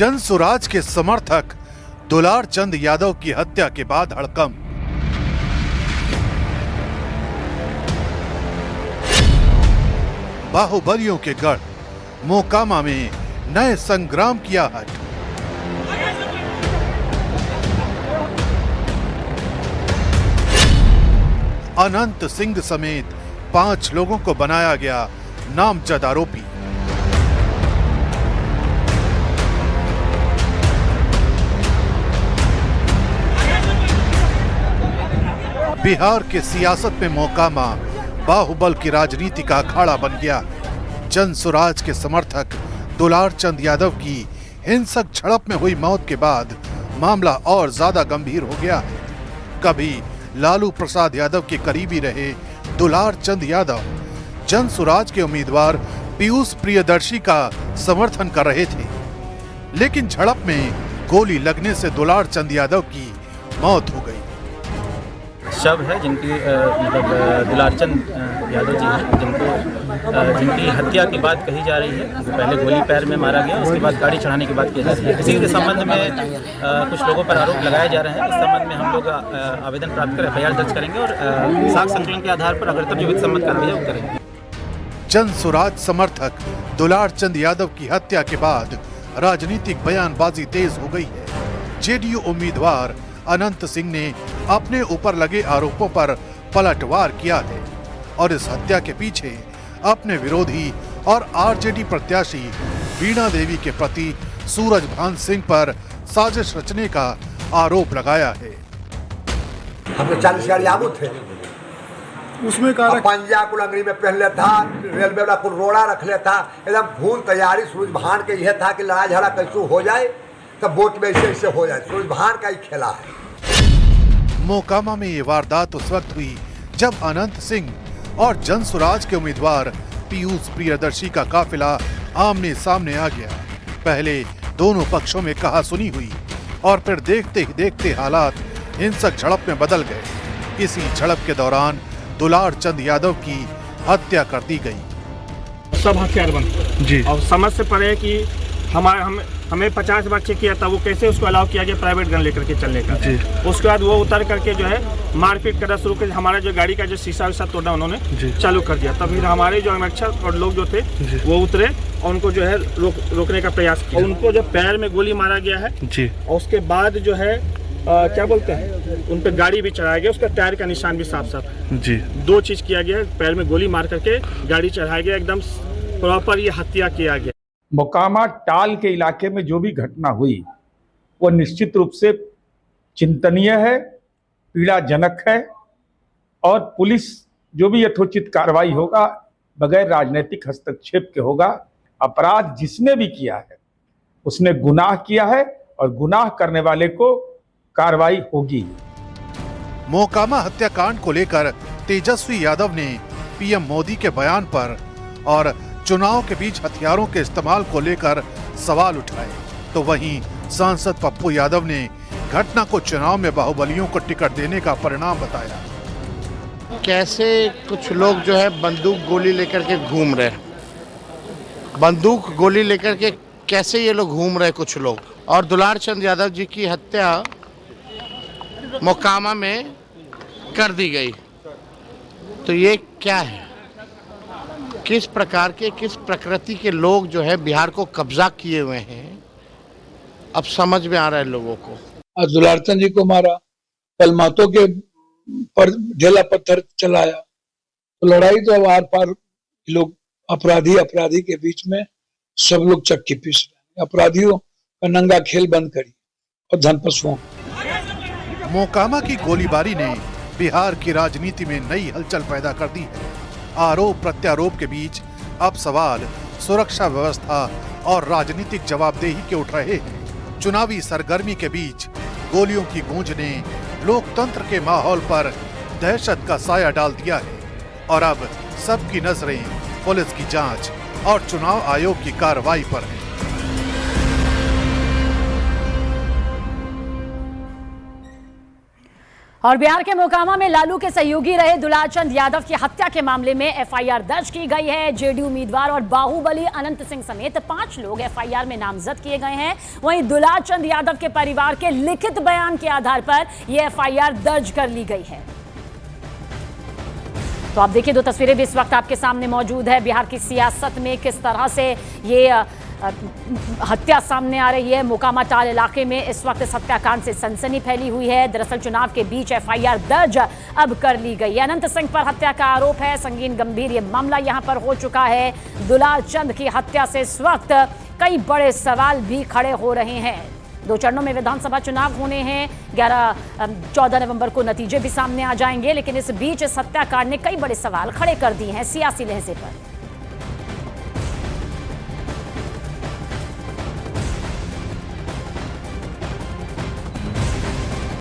जन सुराज के समर्थक दुलार चंद यादव की हत्या के बाद हड़कंप। बाहुबलियों के गढ़ मोकामा में नए संग्राम की आहट। अनंत सिंह समेत 5 लोगों को बनाया गया नामजद आरोपी। बिहार के सियासत में मोकामा बाहुबल की राजनीति का अखाड़ा बन गया। जन सुराज के समर्थक दुलार चंद यादव की हिंसक झड़प में हुई मौत के बाद मामला और ज्यादा गंभीर हो गया। कभी लालू प्रसाद यादव के करीबी रहे दुलार चंद यादव जन सुराज के उम्मीदवार पीयूष प्रियदर्शी का समर्थन कर रहे थे, लेकिन झड़प में गोली लगने से दुलार चंद यादव की मौत हो गई। शव है जिनकी मतलब दुलारचंद यादव जी हैं, जिनकी हत्या की बात कही जा रही है। पहले गोली पैर में मारा गया, उसके बाद गाड़ी चढ़ाने की बात की जा रही है। इसी के संबंध में कुछ लोगों पर आरोप लगाए जा रहे हैं। इस संबंध में हम लोग आवेदन प्राप्त कर FIR दर्ज करेंगे और साक्ष्य संकलन के आधार पर अगर जो विधि सम्मत कार्रवाई वो करेंगे। जन सुराज समर्थक दुलार चंद यादव की हत्या के बाद राजनीतिक बयानबाजी तेज हो गई है। JDU उम्मीदवार अनंत सिंह ने अपने ऊपर लगे आरोपों पर पलटवार किया है और इस हत्या के पीछे अपने विरोधी और RJD प्रत्याशी वीणा देवी के प्रति सूरजभान सिंह पर साजिश रचने का आरोप लगाया है। हम 40 गाड़ी आगू थे, उसमें पंजा कुलंगरी में पहन लेता, रेलवे वाला कुल रोड़ा रख लेता, एकदम फूल तैयारी। सूरजभान के यह था कि लड़ाई झगड़ा कैसे हो जाए तब वोट में ऐसे हो जाए। सूरजभान का ही खेला है। मोकामा में ये वारदात उस वक्त हुई जब अनंत सिंह और जन सुराज के उम्मीदवार पीयूष प्रियदर्शी का काफिला आमने सामने आ गया। पहले दोनों पक्षों में कहा सुनी हुई और फिर देखते ही देखते हालात हिंसक झड़प में बदल गए। इसी झड़प के दौरान दुलार चंद यादव की हत्या कर दी गई। सब हथियारबंद जी, और समझ से परे कि हमें 50 बार चेक किया था, वो कैसे उसको अलाउ किया गया प्राइवेट गन लेकर के चलने का जी। उसके बाद वो उतर करके जो है मारपीट करना शुरू कर, हमारा जो गाड़ी का जो शीशा विशा तोड़ना उन्होंने चालू कर दिया। तब फिर हमारे जो आरक्षक और लोग जो थे वो उतरे और उनको जो है रोकने का प्रयास किया। उनको जो पैर में गोली मारा गया है जी, और उसके बाद जो है क्या बोलते हैं, उन पर गाड़ी भी चढ़ाया गया। उसका टायर का निशान भी साफ साफ जी। 2 चीज किया गया, पैर में गोली मार करके गाड़ी चढ़ाया गया, एकदम प्रॉपर ये हत्या किया गया। मोकामा टाल के इलाके में जो भी घटना हुई वो निश्चित रूप से चिंतनीय है, पीड़ाजनक है और पुलिस जो भी यथोचित कार्रवाई होगा बगैर राजनीतिक हस्तक्षेप के होगा। अपराध जिसने भी किया है उसने गुनाह किया है और गुनाह करने वाले को कार्रवाई होगी। मोकामा हत्याकांड को लेकर तेजस्वी यादव ने PM मोदी के बयान पर और चुनाव के बीच हथियारों के इस्तेमाल को लेकर सवाल उठाए, तो वहीं सांसद पप्पू यादव ने घटना को चुनाव में बाहुबलियों को टिकट देने का परिणाम बताया। कैसे कुछ लोग जो है बंदूक गोली लेकर के घूम रहे, बंदूक गोली लेकर के कैसे ये लोग घूम रहे कुछ लोग, और दुलार चंद यादव जी की हत्या मोकामा में कर दी गई। तो ये क्या है, किस प्रकार के, किस प्रकृति के लोग जो है बिहार को कब्जा किए हुए हैं, अब समझ में आ रहा है लोगों को। दुलारचंद जी को मारा, कलमातों के पर ढेला पत्थर चलाया, तो लड़ाई तो अब आर पार लोग अपराधी के बीच में सब लोग चक्की पीस रहे। अपराधियों का नंगा खेल बंद करी और धन पशुओं। मोकामा की गोलीबारी ने बिहार की राजनीति में नई हलचल पैदा कर दी है। आरोप प्रत्यारोप के बीच अब सवाल सुरक्षा व्यवस्था और राजनीतिक जवाबदेही के उठ रहे हैं। चुनावी सरगर्मी के बीच गोलियों की गूंज ने लोकतंत्र के माहौल पर दहशत का साया डाल दिया है और अब सबकी नजरें पुलिस की जांच और चुनाव आयोग की कार्रवाई पर हैं। और बिहार के मोकामा में लालू के सहयोगी रहे दुलारचंद यादव की हत्या के मामले में एफआईआर दर्ज की गई है। जेडीयू उम्मीदवार और बाहुबली अनंत सिंह समेत 5 लोग एफआईआर में नामजद किए गए हैं। वहीं दुलारचंद यादव के परिवार के लिखित बयान के आधार पर यह एफआईआर दर्ज कर ली गई है। तो आप देखिए, 2 तस्वीरें भी इस वक्त आपके सामने मौजूद है। बिहार की सियासत में किस तरह से ये हत्या सामने आ रही है। मोकामा टाल इलाके में इस वक्त इस हत्याकांड से सनसनी फैली हुई है। दरअसल चुनाव के बीच एफआईआर दर्ज अब कर ली गई है। अनंत सिंह पर हत्या का आरोप है, संगीन गंभीर ये मामला यहां पर हो चुका है। दुलारचंद की हत्या से इस वक्त कई बड़े सवाल भी खड़े हो रहे हैं। 2 चरणों में विधानसभा चुनाव होने हैं। 14 नवंबर को नतीजे भी सामने आ जाएंगे, लेकिन इस बीच इस हत्याकांड ने कई बड़े सवाल खड़े कर दिए हैं सियासी लहजे पर।